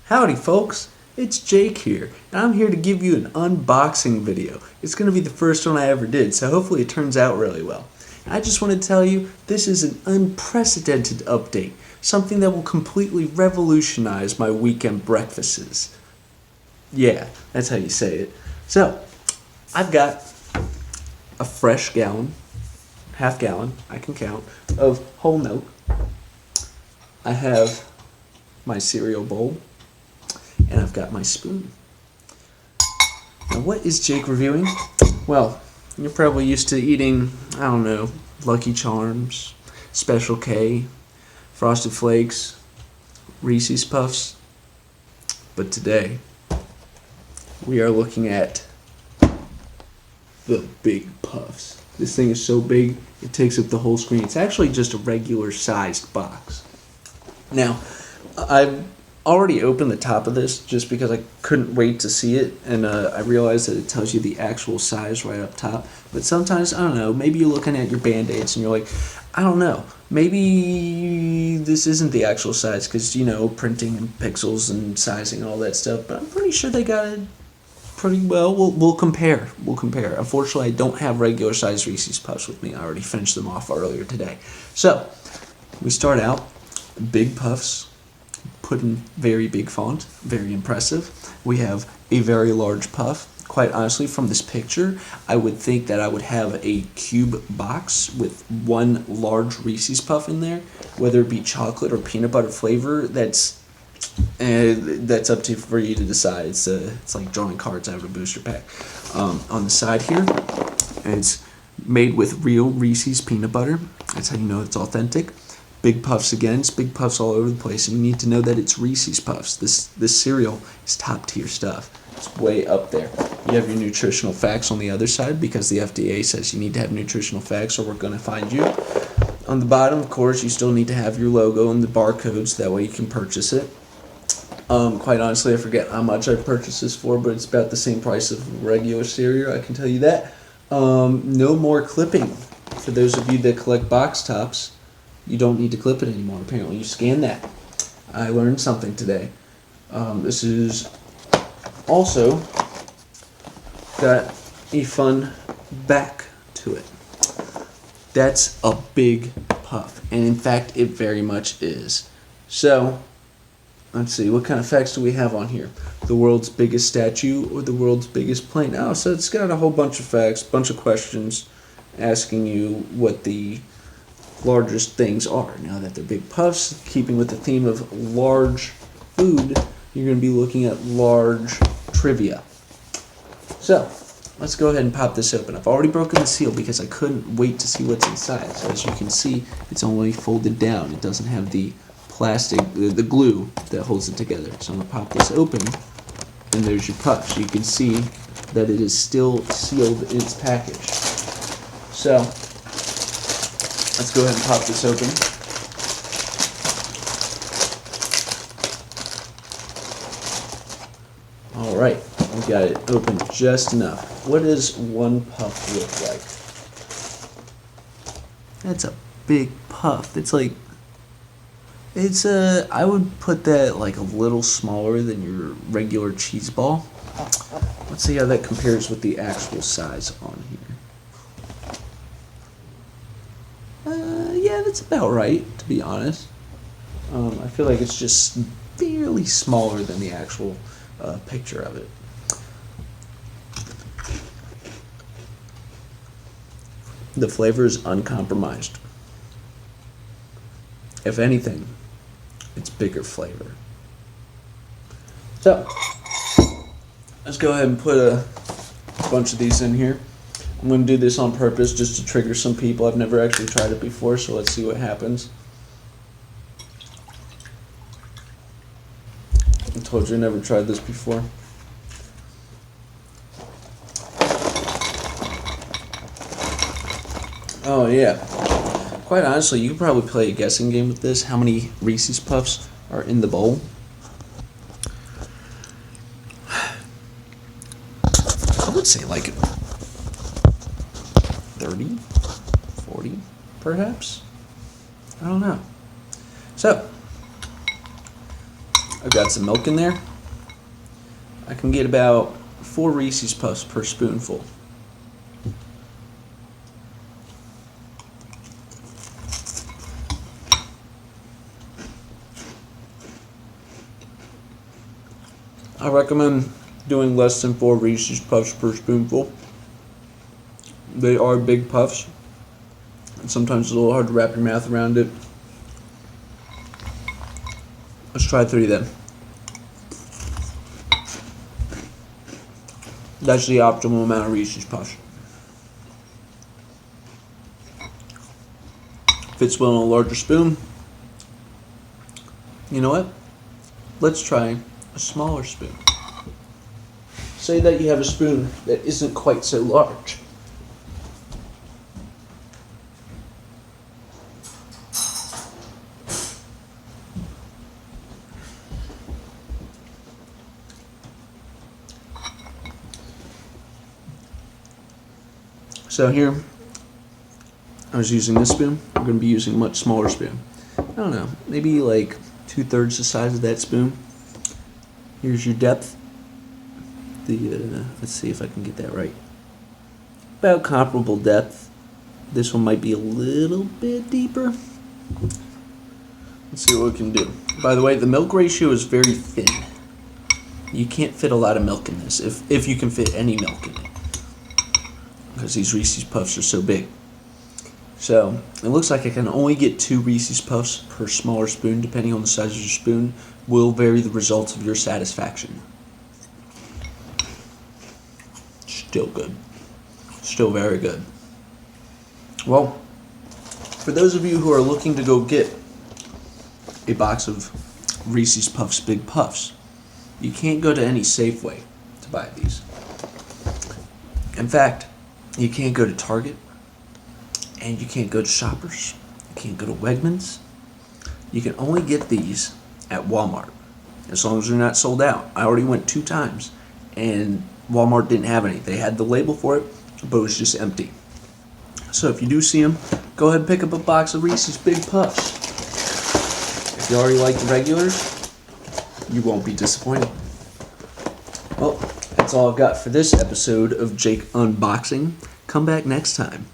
Howdy folks, it's Jake here, and I'm here to give you an unboxing video. It's going to be the first one I ever did, so hopefully it turns out really well. I just want to tell you, this is an unprecedented update, something that will completely revolutionize my weekend breakfasts. Yeah, that's how you say it. So, I've got a fresh gallon, half gallon, I can count, of whole milk. I have my cereal bowl, and I've got my spoon. Now, what is Jake reviewing? Well, you're probably used to eating, I don't know, Lucky Charms, Special K, Frosted Flakes, Reese's Puffs. But today, we are looking at the Big Puffs. This thing is so big, it takes up the whole screen. It's actually just a regular sized box. Now, I've already opened the top of this just because I couldn't wait to see it, and I realized that it tells you the actual size right up top. But sometimes, I don't know, maybe you're looking at your Band-Aids and you're like, I don't know, maybe this isn't the actual size because, you know, printing and pixels and sizing and all that stuff, but I'm pretty sure they got it pretty well. We'll compare. Unfortunately, I don't have regular size Reese's Puffs with me. I already finished them off earlier today. So, we start out, Big Puffs, put in very big font, very impressive. We have a very large puff. Quite honestly, from this picture, I would think that I would have a cube box with one large Reese's Puff in there, whether it be chocolate or peanut butter flavor. That's up to for you to decide. It's like drawing cards out of a booster pack. On the side here, it's made with real Reese's peanut butter. That's how you know it's authentic. Big Puffs again. It's Big Puffs all over the place, and you need to know that it's Reese's Puffs. This cereal is top tier stuff. It's way up there. You have your nutritional facts on the other side because the FDA says you need to have nutritional facts or we're going to find you. On the bottom, of course, you still need to have your logo and the barcodes. That way you can purchase it. Quite honestly, I forget how much I purchased this for, but it's about the same price of regular cereal, I can tell you that. No more clipping. For those of you that collect box tops, you don't need to clip it anymore. Apparently, you scan that. I learned something today. This is also got a fun back to it. That's a big puff, and in fact, it very much is. So, let's see, what kind of facts do we have on here? The world's biggest statue or the world's biggest plane? Oh, so it's got a whole bunch of facts, bunch of questions asking you what the largest things are. Now that they're Big Puffs, keeping with the theme of large food, you're going to be looking at large trivia. So, let's go ahead and pop this open. I've already broken the seal because I couldn't wait to see what's inside. So as you can see, it's only folded down. It doesn't have the plastic, the glue that holds it together. So I'm going to pop this open, and there's your puffs. You can see that it is still sealed in its package. So, let's go ahead and pop this open. Alright, we got it open just enough. What does one puff look like? That's a big puff. It's like, I would put that like a little smaller than your regular cheese ball. Let's see how that compares with the actual size on here. Yeah, that's about right, to be honest. I feel like it's just barely smaller than the actual picture of it. The flavor is uncompromised. If anything, it's bigger flavor. So, let's go ahead and put a bunch of these in here. I'm going to do this on purpose just to trigger some people. I've never actually tried it before, so let's see what happens. I told you I never tried this before. Oh yeah. Quite honestly, you could probably play a guessing game with this. How many Reese's Puffs are in the bowl? I would say like 30, 40, perhaps? I don't know. So, I've got some milk in there. I can get about 4 Reese's Puffs per spoonful. I recommend doing less than 4 Reese's Puffs per spoonful. They are big puffs, and sometimes it's a little hard to wrap your mouth around it. Let's try 3 then. That's the optimal amount of Reese's Puffs. Fits well in a larger spoon. You know what? Let's try a smaller spoon. Say that you have a spoon that isn't quite so large. So here, I was using this spoon. I'm going to be using a much smaller spoon. I don't know, maybe like 2/3 the size of that spoon. Here's your depth. Let's see if I can get that right. About comparable depth. This one might be a little bit deeper. Let's see what we can do. By the way, the milk ratio is very thin. You can't fit a lot of milk in this, if you can fit any milk in it, because these Reese's Puffs are so big. So it looks like I can only get 2 Reese's Puffs per smaller spoon, depending on the size of your spoon. Will vary the results of your satisfaction. Still good. Still very good. Well, for those of you who are looking to go get a box of Reese's Puffs Big Puffs, you can't go to any Safeway to buy these. In fact, you can't go to Target, and you can't go to Shoppers, you can't go to Wegmans. You can only get these at Walmart, as long as they're not sold out. I already went 2 times, and Walmart didn't have any. They had the label for it, but it was just empty. So if you do see them, go ahead and pick up a box of Reese's Big Puffs. If you already like the regulars, you won't be disappointed. Well, that's all I've got for this episode of Jake Unboxing. Come back next time.